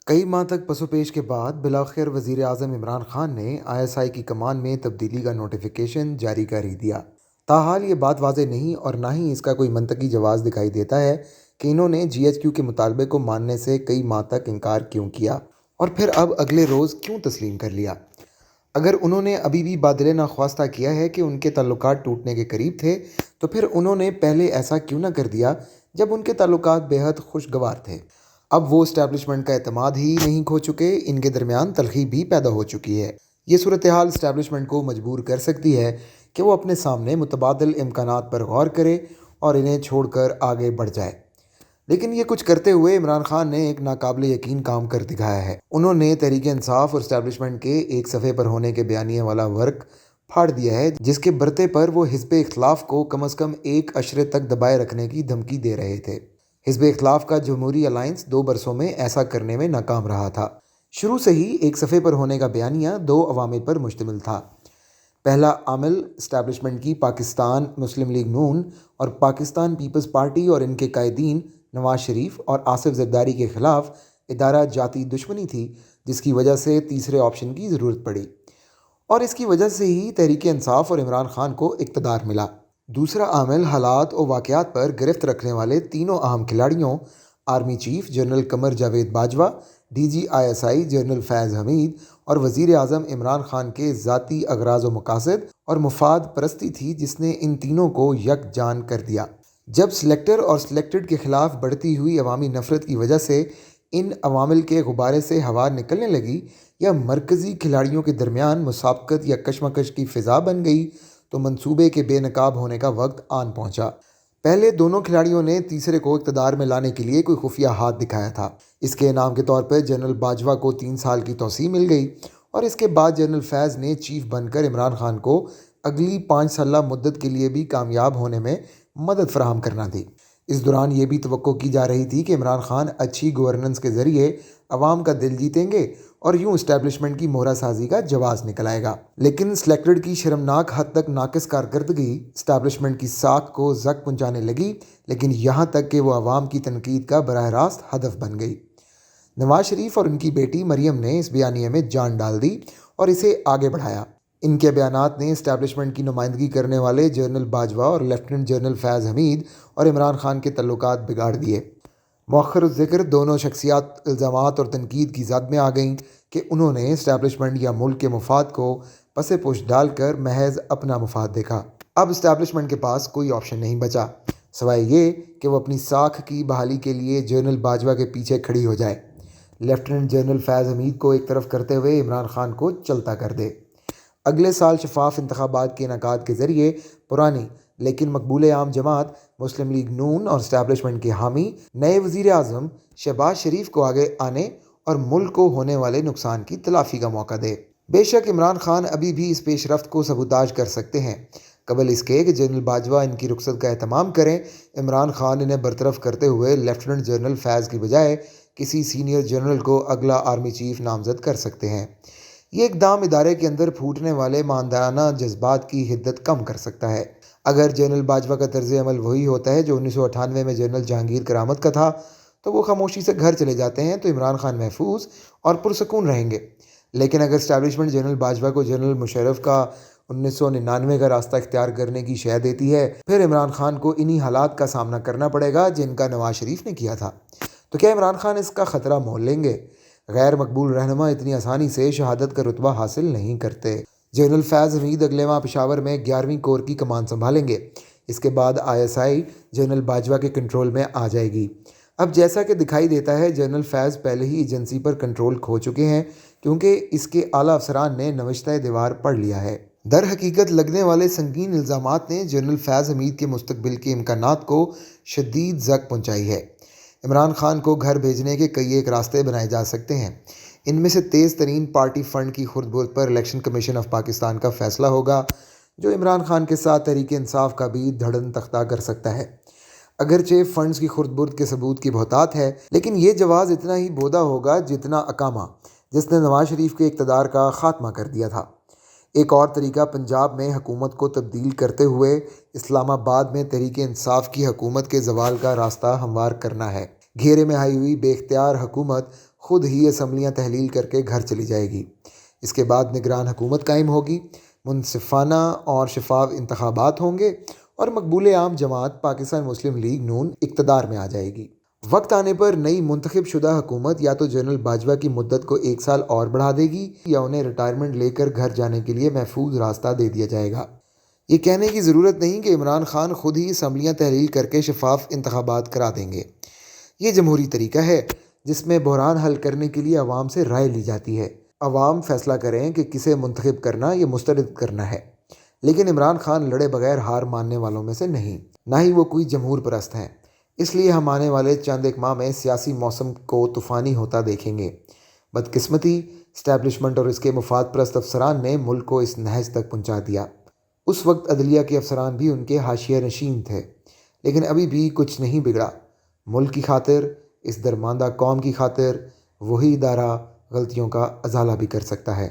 کئی ماہ تک پس و پیش کے بعد بالآخر وزیر اعظم عمران خان نے ISI کی کمان میں تبدیلی کا نوٹیفیکیشن جاری کر ہی دیا۔ تاحال یہ بات واضح نہیں اور نہ ہی اس کا کوئی منطقی جواز دکھائی دیتا ہے کہ انہوں نے GHQ کے مطالبے کو ماننے سے کئی ماہ تک انکار کیوں کیا اور پھر اب اگلے روز کیوں تسلیم کر لیا۔ اگر انہوں نے ابھی بھی بادل ناخواستہ کیا ہے کہ ان کے تعلقات ٹوٹنے کے قریب تھے تو پھر انہوں نے پہلے ایسا کیوں نہ کر دیا جب ان کے تعلقات بے حد خوشگوار تھے۔ اب وہ اسٹیبلشمنٹ کا اعتماد ہی نہیں کھو چکے، ان کے درمیان تلخی بھی پیدا ہو چکی ہے۔ یہ صورتحال اسٹیبلشمنٹ کو مجبور کر سکتی ہے کہ وہ اپنے سامنے متبادل امکانات پر غور کرے اور انہیں چھوڑ کر آگے بڑھ جائے۔ لیکن یہ کچھ کرتے ہوئے عمران خان نے ایک ناقابل یقین کام کر دکھایا ہے۔ انہوں نے تحریک انصاف اور اسٹیبلشمنٹ کے ایک صفحے پر ہونے کے بیانیے والا ورق پھاڑ دیا ہے جس کے برتے پر وہ حزب اختلاف کو کم از کم ایک عشرے تک دبائے رکھنے کی دھمکی دے رہے تھے۔ حزب اختلاف کا جمہوری الائنس 2 برسوں میں ایسا کرنے میں ناکام رہا تھا۔ شروع سے ہی ایک صفحے پر ہونے کا بیانیہ 2 عوامل پر مشتمل تھا۔ پہلا عامل اسٹیبلشمنٹ کی پاکستان مسلم لیگ نون اور پاکستان پیپلز پارٹی اور ان کے قائدین نواز شریف اور آصف زرداری کے خلاف ادارہ جاتی دشمنی تھی، جس کی وجہ سے تیسرے آپشن کی ضرورت پڑی اور اس کی وجہ سے ہی تحریک انصاف اور عمران خان کو اقتدار ملا۔ دوسرا عامل حالات و واقعات پر گرفت رکھنے والے تینوں اہم کھلاڑیوں army chief general Qamar Javed Bajwa, DG ISI general Faiz Hameed اور وزیر اعظم عمران خان کے ذاتی اغراض و مقاصد اور مفاد پرستی تھی جس نے ان تینوں کو یکجان کر دیا۔ جب سلیکٹر اور سلیکٹڈ کے خلاف بڑھتی ہوئی عوامی نفرت کی وجہ سے ان عوامل کے غبارے سے ہوا نکلنے لگی یا مرکزی کھلاڑیوں کے درمیان مسابقت یا کشمکش کی فضا بن گئی تو منصوبے کے بے نقاب ہونے کا وقت آن پہنچا۔ پہلے دونوں کھلاڑیوں نے تیسرے کو اقتدار میں لانے کے لیے کوئی خفیہ ہاتھ دکھایا تھا۔ اس کے انعام کے طور پر جنرل باجوہ کو 3 سال کی توسیع مل گئی اور اس کے بعد جنرل فیض نے چیف بن کر عمران خان کو اگلی 5 سالہ مدت کے لیے بھی کامیاب ہونے میں مدد فراہم کرنا تھی۔ اس دوران یہ بھی توقع کی جا رہی تھی کہ عمران خان اچھی گورننس کے ذریعے عوام کا دل جیتیں گے اور یوں اسٹیبلشمنٹ کی مہرہ سازی کا جواز نکل آئے گا۔ لیکن سلیکٹڈ کی شرمناک حد تک ناقص کارکردگی اسٹیبلشمنٹ کی ساکھ کو زک پہنچانے لگی، لیکن یہاں تک کہ وہ عوام کی تنقید کا براہ راست ہدف بن گئی۔ نواز شریف اور ان کی بیٹی مریم نے اس بیانیے میں جان ڈال دی اور اسے آگے بڑھایا۔ ان کے بیانات نے اسٹیبلشمنٹ کی نمائندگی کرنے والے جنرل باجوہ اور لیفٹیننٹ جنرل فیض حمید اور عمران خان کے تعلقات بگاڑ دیے۔ مؤخر الذکر دونوں شخصیات الزامات اور تنقید کی زد میں آ گئیں کہ انہوں نے اسٹیبلشمنٹ یا ملک کے مفاد کو پس پش ڈال کر محض اپنا مفاد دیکھا۔ اب اسٹیبلشمنٹ کے پاس کوئی آپشن نہیں بچا سوائے یہ کہ وہ اپنی ساکھ کی بحالی کے لیے جنرل باجوہ کے پیچھے کھڑی ہو جائے، لیفٹیننٹ جنرل فیض حمید کو ایک طرف کرتے ہوئے عمران خان کو چلتا کر دے۔ اگلے سال شفاف انتخابات کے انعقاد کے ذریعے پرانی لیکن مقبول عام جماعت مسلم لیگ نون اور اسٹیبلشمنٹ کے حامی نئے وزیر اعظم شہباز شریف کو آگے آنے اور ملک کو ہونے والے نقصان کی تلافی کا موقع دے۔ بے شک عمران خان ابھی بھی اس پیش رفت کو سبوتاژ کر سکتے ہیں۔ قبل اس کے کہ جنرل باجوہ ان کی رخصت کا اہتمام کریں، عمران خان انہیں برطرف کرتے ہوئے لیفٹیننٹ جنرل فیض کی بجائے کسی سینئر جنرل کو اگلا آرمی چیف نامزد کر سکتے ہیں۔ یہ اقدام ادارے کے اندر پھوٹنے والے ماندانہ جذبات کی حدت کم کر سکتا ہے۔ اگر جنرل باجوہ کا طرز عمل وہی ہوتا ہے جو 1998 میں جنرل جہانگیر کرامت کا تھا تو وہ خاموشی سے گھر چلے جاتے ہیں تو عمران خان محفوظ اور پرسکون رہیں گے۔ لیکن اگر اسٹیبلشمنٹ جنرل باجوہ کو جنرل مشرف کا 1999 کا راستہ اختیار کرنے کی شے دیتی ہے، پھر عمران خان کو انہی حالات کا سامنا کرنا پڑے گا جن کا نواز شریف نے کیا تھا۔ تو کیا عمران خان اس کا خطرہ مول لیں گے؟ غیر مقبول رہنما اتنی آسانی سے شہادت کا رتبہ حاصل نہیں کرتے۔ جنرل فیض حمید اگلے ماہ پشاور میں 11ویں کور کی کمان سنبھالیں گے۔ اس کے بعد ISI جنرل باجوہ کے کنٹرول میں آ جائے گی۔ اب جیسا کہ دکھائی دیتا ہے جنرل فیض پہلے ہی ایجنسی پر کنٹرول کھو چکے ہیں کیونکہ اس کے اعلیٰ افسران نے نوشتہ دیوار پڑھ لیا ہے۔ در حقیقت لگنے والے سنگین الزامات نے جنرل فیض حمید کے مستقبل کے امکانات کو شدید زک پہنچائی ہے۔ عمران خان کو گھر بھیجنے کے کئی ایک راستے بنائے جا سکتے ہیں۔ ان میں سے تیز ترین پارٹی فنڈ کی خرد برد پر الیکشن کمیشن آف پاکستان کا فیصلہ ہوگا جو عمران خان کے ساتھ تحریک انصاف کا بھی دھڑن تختہ کر سکتا ہے۔ اگرچہ فنڈز کی خرد برد کے ثبوت کی بہتات ہے، لیکن یہ جواز اتنا ہی بودا ہوگا جتنا اقامہ جس نے نواز شریف کے اقتدار کا خاتمہ کر دیا تھا۔ ایک اور طریقہ پنجاب میں حکومت کو تبدیل کرتے ہوئے اسلام آباد میں تحریک انصاف کی حکومت کے زوال کا راستہ ہموار کرنا ہے۔ گھیرے میں آئی ہوئی بے اختیار حکومت خود ہی اسمبلیاں تحلیل کر کے گھر چلی جائے گی۔ اس کے بعد نگران حکومت قائم ہوگی، منصفانہ اور شفاف انتخابات ہوں گے اور مقبول عام جماعت پاکستان مسلم لیگ نون اقتدار میں آ جائے گی۔ وقت آنے پر نئی منتخب شدہ حکومت یا تو جنرل باجوہ کی مدت کو 1 سال اور بڑھا دے گی یا انہیں ریٹائرمنٹ لے کر گھر جانے کے لیے محفوظ راستہ دے دیا جائے گا۔ یہ کہنے کی ضرورت نہیں کہ عمران خان خود ہی اسمبلیاں تحلیل کر کے شفاف انتخابات کرا دیں گے۔ یہ جمہوری طریقہ ہے جس میں بحران حل کرنے کے لیے عوام سے رائے لی جاتی ہے۔ عوام فیصلہ کریں کہ کسے منتخب کرنا یا مسترد کرنا ہے، لیکن عمران خان لڑے بغیر ہار ماننے والوں میں سے نہیں، نہ ہی وہ کوئی جمہور پرست ہیں۔ اس لیے ہم آنے والے چند ایک ماہ میں سیاسی موسم کو طوفانی ہوتا دیکھیں گے۔ بدقسمتی اسٹیبلشمنٹ اور اس کے مفاد پرست افسران نے ملک کو اس نہج تک پہنچا دیا۔ اس وقت عدلیہ کے افسران بھی ان کے حاشیہ نشین تھے، لیکن ابھی بھی کچھ نہیں بگڑا۔ ملک کی خاطر، اس درماندہ قوم کی خاطر، وہی ادارہ غلطیوں کا ازالہ بھی کر سکتا ہے۔